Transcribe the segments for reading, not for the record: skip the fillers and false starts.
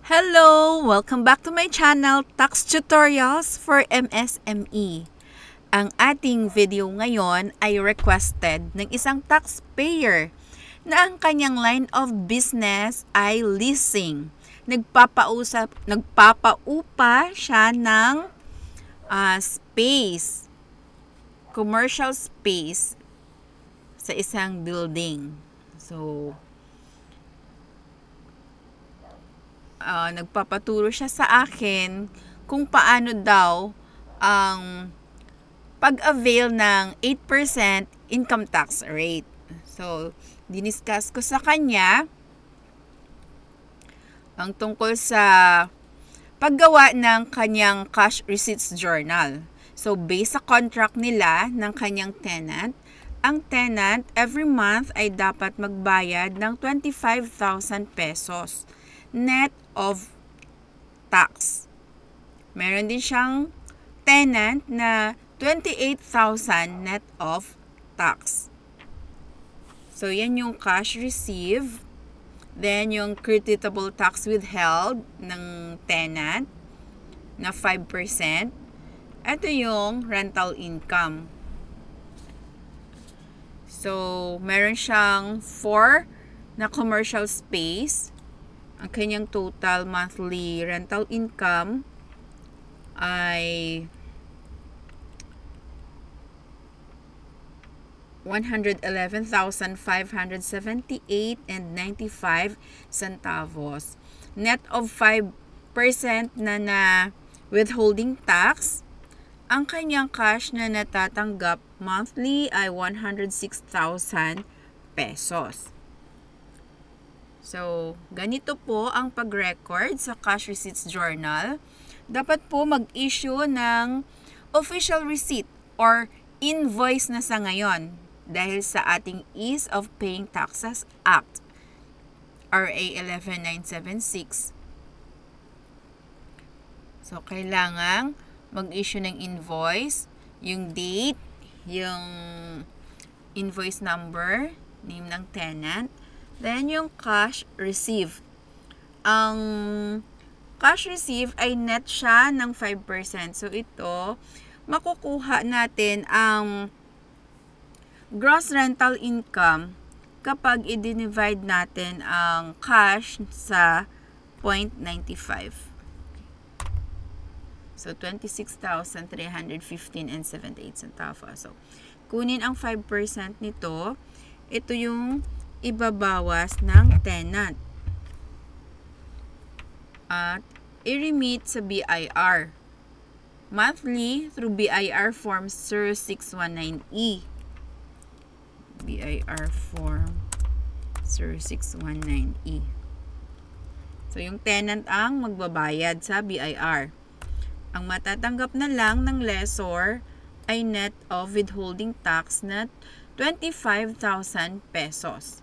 Hello! Welcome back to my channel, Tax Tutorials for MSME. Ang ating video ngayon ay requested ng isang taxpayer na ang kanyang line of business ay leasing. Nagpapaupa siya ng space, commercial space sa isang building. So, nagpapaturo siya sa akin kung paano daw ang pag-avail ng 8% income tax rate. So, diniscuss ko sa kanya ang tungkol sa paggawa ng kanyang cash receipts journal. So, based sa contract nila ng kanyang tenant, ang tenant every month ay dapat magbayad ng 25,000 pesos net of tax. Meron din siyang tenant na 28,000 net of tax. So, yan yung cash receive. Then, yung creditable tax withheld ng tenant na 5%. Ito yung rental income. So, meron siyang 4 na commercial space. Ang kanyang total monthly rental income ay 111,578.95 centavos. Net of 5% na withholding tax, ang kanyang cash na natatanggap monthly ay 106,000 pesos. So, ganito po ang pag-record sa cash receipts journal. Dapat po mag-issue ng official receipt or invoice na sa ngayon dahil sa ating Ease of Paying Taxes Act, RA 11976. So, kailangang mag-issue ng invoice, yung date, yung invoice number, name ng tenant, then yung cash receive. Ang cash receive ay net siya ng 5%. So, ito, makukuha natin ang gross rental income kapag i-divide natin ang cash sa 0.95. So, 26,315 and 78 centavos. So, kunin ang 5% nito. Ito yung ibabawas ng tenant. At i-remit sa BIR. Monthly through BIR Form 0619E. BIR Form 0619E. So, yung tenant ang magbabayad sa BIR. Ang matatanggap na lang ng lessor ay net of withholding tax na 25,000 pesos.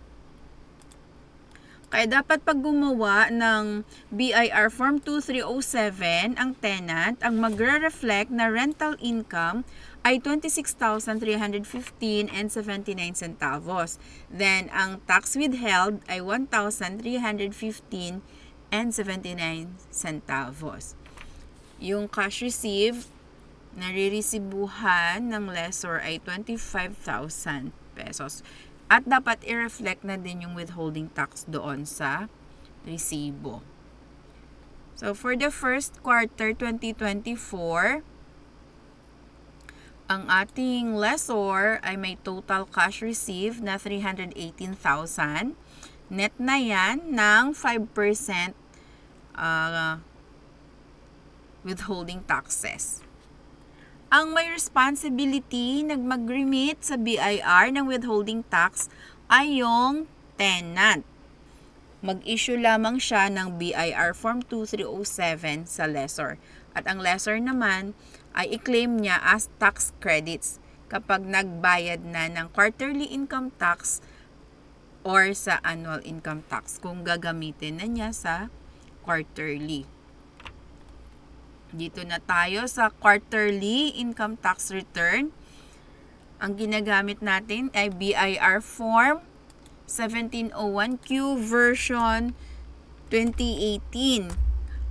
Kaya dapat pag gumawa ng BIR Form 2307, ang tenant, ang magre-reflect na rental income ay 26,315 and 79 centavos. Then, ang tax withheld ay 1,315 and 79 centavos. Yung cash receive, nariresibuhan ng lessor ay 25,000 pesos. At dapat i-reflect na din yung withholding tax doon sa resibo. So, for the first quarter 2024, ang ating lessor ay may total cash received na 318,000. Net na yan ng 5% withholding taxes. Ang may responsibility mag-remit sa BIR ng withholding tax ay yung tenant. Mag-issue lamang siya ng BIR Form 2307 sa lessor. At ang lessor naman ay i-claim niya as tax credits kapag nagbayad na ng quarterly income tax or sa annual income tax kung gagamitin na niya sa quarterly. Dito na tayo sa quarterly income tax return. Ang ginagamit natin ay BIR Form 1701Q version 2018.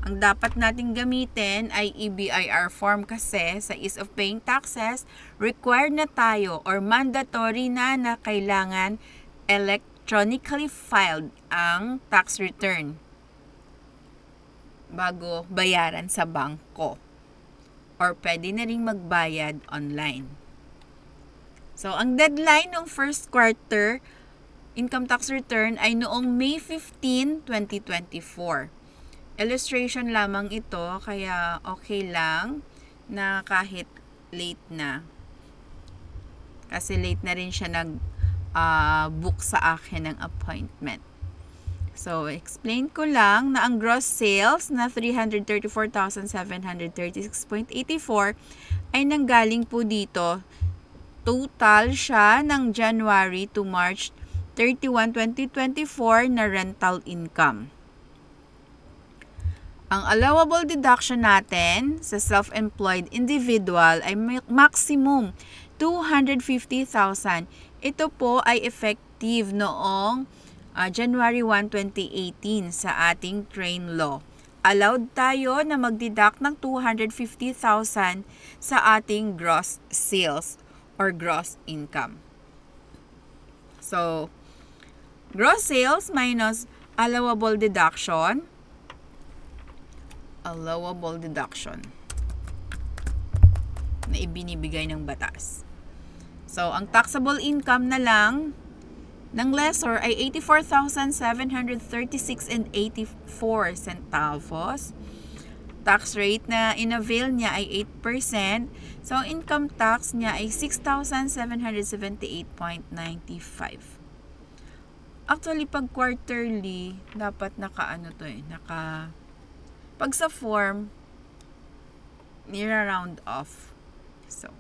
Ang dapat nating gamitin ay EBIR form kasi sa ease of paying taxes, required na tayo or mandatory na kailangan electronically filed ang tax return bago bayaran sa bangko. Or pwede na rin magbayad online. So, ang deadline ng first quarter income tax return ay noong May 15, 2024. Illustration lamang ito, kaya okay lang na kahit late na. Kasi late na rin siya nag-book sa akin ng appointment. So, explain ko lang na ang gross sales na 334,736.84 ay nanggaling po dito. Total siya ng January to March 31, 2024 na rental income. Ang allowable deduction natin sa self-employed individual ay maximum 250,000. Ito po ay effective noong January 1, 2018 sa ating train law. Allowed tayo na mag-deduct ng 250,000 sa ating gross sales or gross income. So, gross sales minus allowable deduction na ibinibigay ng batas. So, ang taxable income na lang ng lessor ay 84,736.84 centavos. Tax rate na inavail niya ay 8%. So, income tax niya ay 6,778.95. Actually, pag quarterly, dapat pag sa form, nira-round off. So,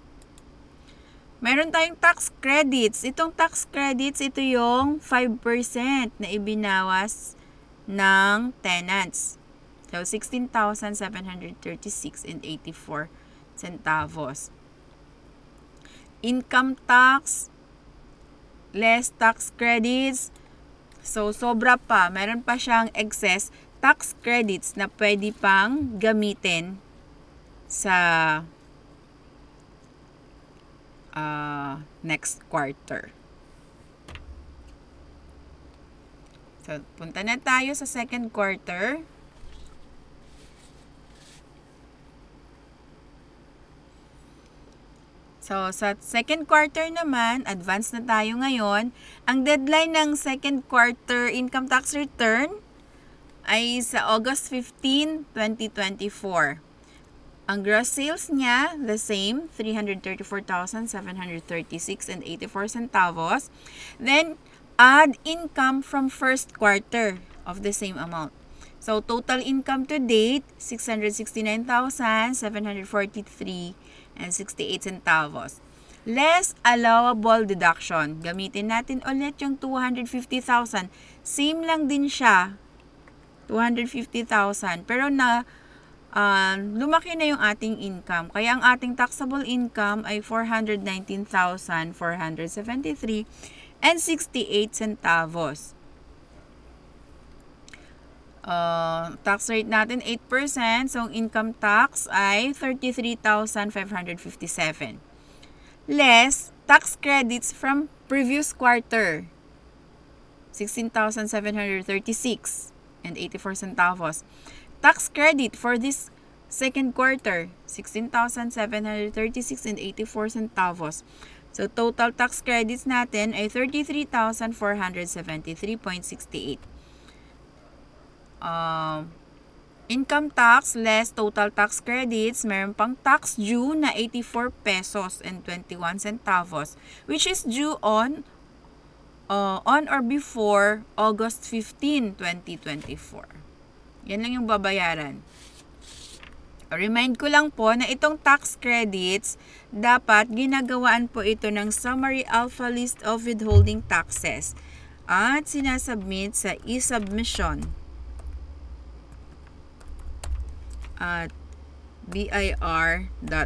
meron tayong tax credits. Itong tax credits, ito yung 5% na ibinawas ng tenants. So, 16,736.84 centavos. Income tax, less tax credits. So, sobra pa. Meron pa siyang excess tax credits na pwede pang gamitin sa next quarter. So, punta na tayo sa second quarter. So, sa second quarter naman, advance na tayo ngayon. Ang deadline ng second quarter income tax return ay sa August 15, 2024. Ang gross sales niya, the same, 334,736.84 centavos. Then, add income from first quarter of the same amount. So, total income to date, 669,743.68 centavos. Less allowable deduction. Gamitin natin ulit yung 250,000. Same lang din siya. 250,000. Pero lumaki na yung ating income. Kaya ang ating taxable income ay 419,473.68 centavos. Tax rate natin 8%. So, income tax ay 33,557. Less tax credits from previous quarter. 16,736.84 centavos. Tax credit for this second quarter, 16,736.84 centavos. So, total tax credits natin ay 33,473.68. Income tax less total tax credits, meron pang tax due na 84 pesos and 21 centavos, which is due on or before August 15, 2024. Yan lang yung babayaran. Remind ko lang po na itong tax credits, dapat ginagawaan po ito ng Summary Alpha List of Withholding Taxes at sinasubmit sa e-submission at bir.gov.ph.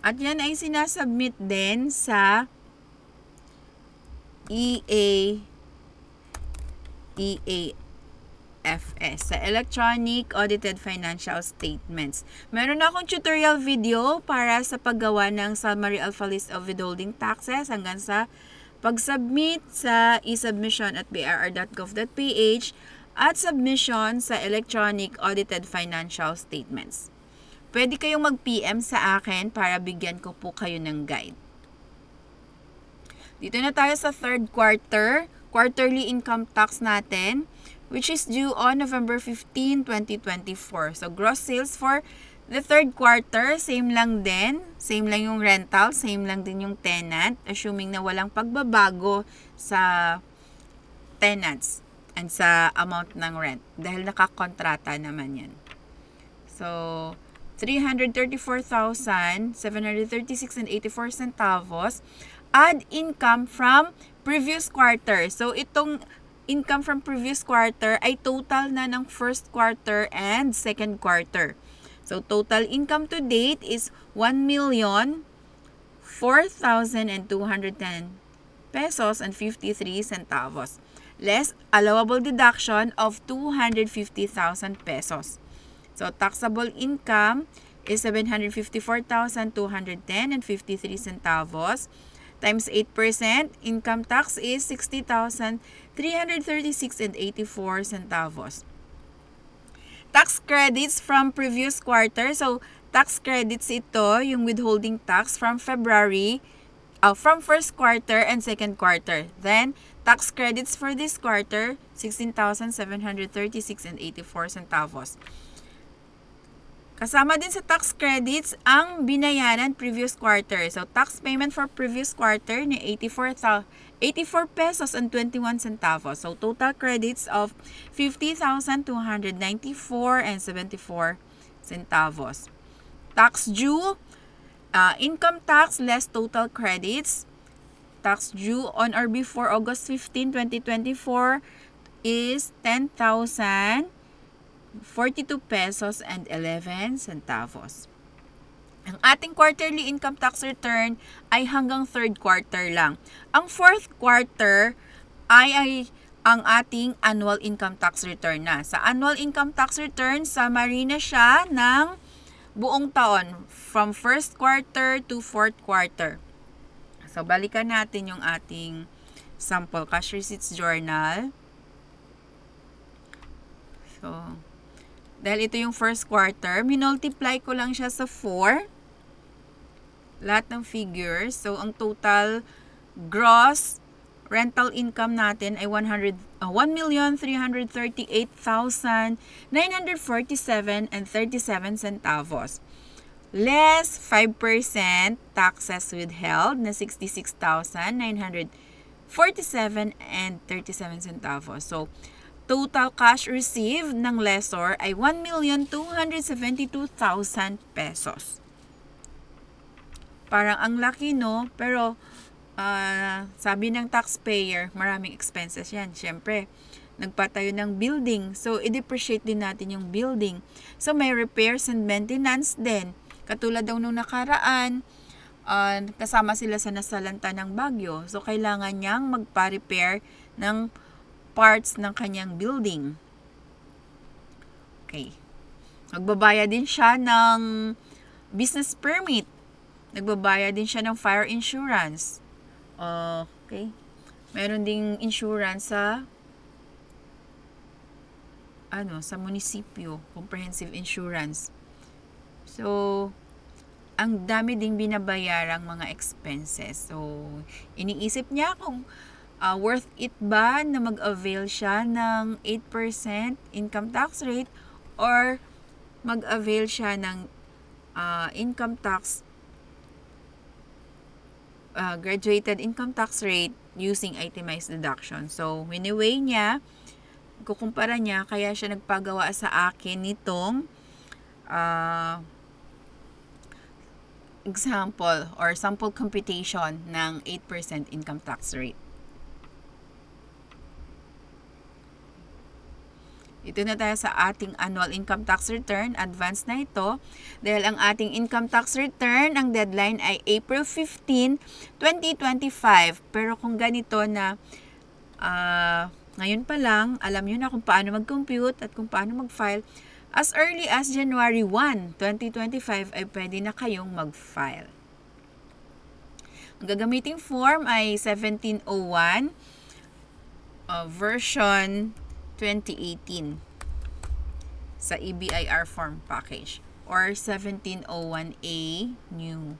At yan ay sinasubmit din sa EAFS, sa Electronic Audited Financial Statements. Meron akong tutorial video para sa paggawa ng Summary Alpha List of Withholding Taxes hanggang sa pag-submit sa e-submission at br.gov.ph at submission sa Electronic Audited Financial Statements. Pwede kayong mag-PM sa akin para bigyan ko po kayo ng guide. Dito na tayo sa third quarter, quarterly income tax natin, which is due on November 15, 2024. So, gross sales for the third quarter, same lang din. Same lang yung rental, same lang din yung tenant, assuming na walang pagbabago sa tenants and sa amount ng rent. Dahil nakakontrata naman yan. So, 334,736.84 centavos. Add income from previous quarter. So, itong income from previous quarter ay total na ng first quarter and second quarter. So, total income to date is 1,004,210 pesos and 53 centavos. Less allowable deduction of 250,000 pesos. So, taxable income is 754,210 and 53 centavos. Times 8%, income tax is 60,336 and 84 centavos. Tax credits from previous quarter. So, tax credits ito, yung withholding tax from February, from first quarter and second quarter. Then, tax credits for this quarter, 16,736 and 84 centavos. Kasama din sa tax credits ang binayaran previous quarter. So, tax payment for previous quarter ni 84 pesos and 21 centavos. So, total credits of 50,294 and 74 centavos. Tax due, income tax less total credits. Tax due on or before August 15, 2024 is 10,042 pesos and 11 centavos. Ang ating quarterly income tax return ay hanggang third quarter lang. Ang fourth quarter ay ang ating annual income tax return na. Sa annual income tax return, summary na siya ng buong taon from first quarter to fourth quarter. So, balikan natin yung ating sample cash receipts journal. So, dahil ito yung first quarter, minultiply ko lang siya sa 4. Lahat ng figures. So, ang total gross rental income natin ay 1,338,947 and 37 centavos. Less 5% taxes withheld na 66,947 and 37 centavos. So, total cash received ng lessor ay 1,272,000 pesos. Parang ang laki, no? Pero, sabi ng taxpayer, maraming expenses yan. Siyempre, nagpatayo ng building. So, i-depreciate din natin yung building. So, may repairs and maintenance din. Katulad daw nung nakaraan, kasama sila sa nasalanta ng bagyo. So, kailangan niyang magpa-repair ng parts ng kanyang building. Okay. Nagbabayad din siya ng business permit. Nagbabayad din siya ng fire insurance. Okay. Meron ding insurance sa sa munisipyo, comprehensive insurance. So, ang dami ding binabayarang mga expenses. So, iniisip niya kung worth it ba na mag-avail siya ng 8% income tax rate or mag-avail siya ng income tax graduated income tax rate using itemized deduction. So, wini-weigh niya, kukumpara niya, kaya siya nagpagawa sa akin nitong example or sample computation ng 8% income tax rate. Dito na tayo sa ating annual income tax return. Advance na ito. Dahil ang ating income tax return, ang deadline ay April 15, 2025. Pero kung ganito na ngayon pa lang, alam nyo na kung paano mag-compute at kung paano mag-file, as early as January 1, 2025 ay pwede na kayong mag-file. Ang gagamiting form ay 1701 version 2018 sa EBIR form package or 1701A new.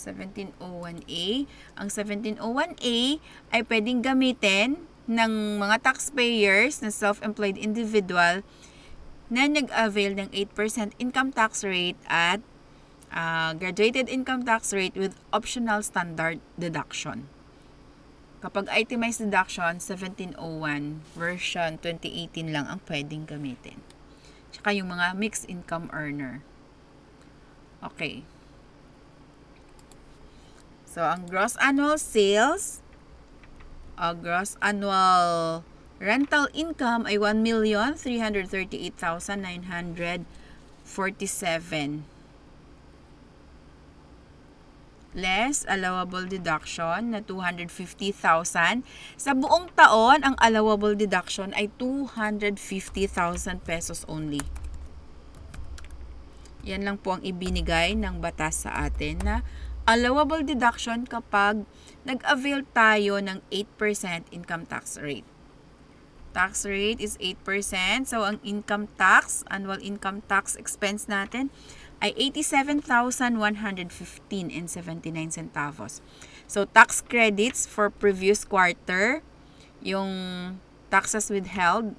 1701A. Ang 1701A ay pwedeng gamitin ng mga taxpayers na self-employed individual na nag-avail ng 8% income tax rate at graduated income tax rate with optional standard deduction. Kapag itemized deduction, 1701 version 2018 lang ang pwedeng gamitin. Tsaka yung mga mixed income earner. Okay. So, ang gross annual sales, gross annual rental income ay 1,338,947. Less allowable deduction na 250,000. Sa buong taon, ang allowable deduction ay 250,000 pesos only. Yan lang po ang ibinigay ng batas sa atin na allowable deduction kapag nag-avail tayo ng 8% income tax rate. Tax rate is 8%. So, ang income tax, annual income tax expense natin ay 87,115.79 So, tax credits for previous quarter, yung taxes withheld,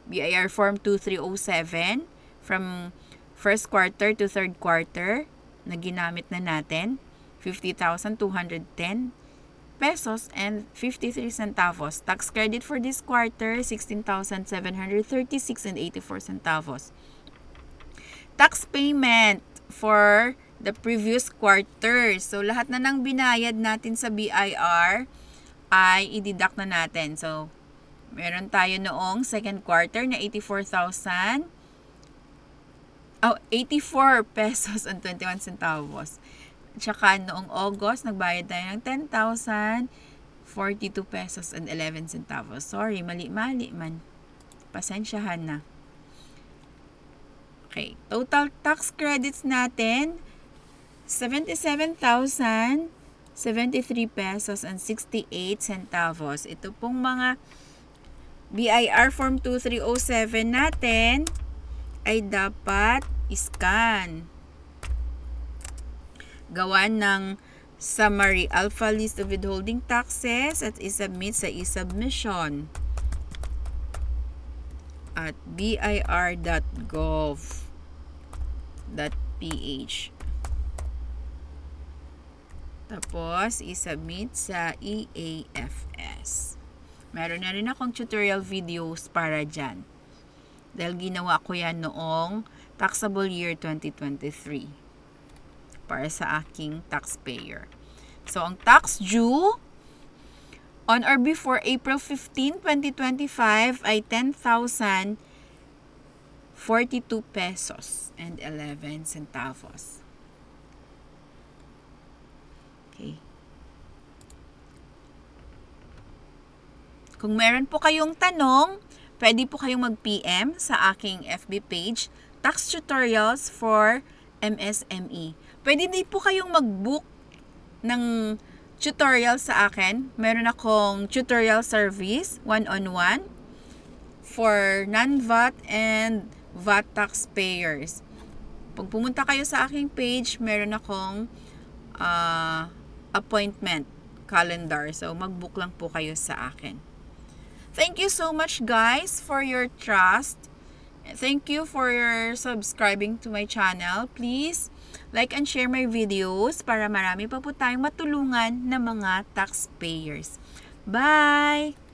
BIR Form 2307, from first quarter to third quarter, na ginamit na natin, 50,210 pesos and 53 centavos. Tax credit for this quarter, 16,736.84. Tax payment for the previous quarter. So, lahat na ng binayad natin sa BIR ay i-deduct na natin. So, meron tayo noong second quarter na 84 pesos and 21 centavos. Tsaka noong August, nagbayad tayo ng 10,042 pesos and 11 centavos. Sorry, mali-mali man. Pasensyahan na. Okay, total tax credits natin, 77,073 pesos and 68 centavos. Ito pong mga BIR Form 2307 natin ay dapat iscan. Gawan ng summary alpha list of withholding taxes at isubmit sa e-submission at bir.gov.ph. Tapos, isubmit sa EAFS. Meron na rin akong tutorial videos para dyan. Dahil ginawa ko yan noong taxable year 2023 para sa aking taxpayer. So, ang tax due on or before April 15, 2025 ay 10,042 pesos and 11 centavos. Okay. Kung meron po kayong tanong, pwede po kayong mag-PM sa aking FB page, Tax Tutorials for MSME. Pwede din po kayong mag-book ng tutorial sa akin. Meron akong tutorial service, one-on-one, for non-VAT and VAT taxpayers. Pag pumunta kayo sa aking page, meron akong appointment calendar. So, mag-book lang po kayo sa akin. Thank you so much, guys, for your trust. Thank you for your subscribing to my channel. Please like and share my videos para marami pa po tayong matulungan na mga taxpayers. Bye!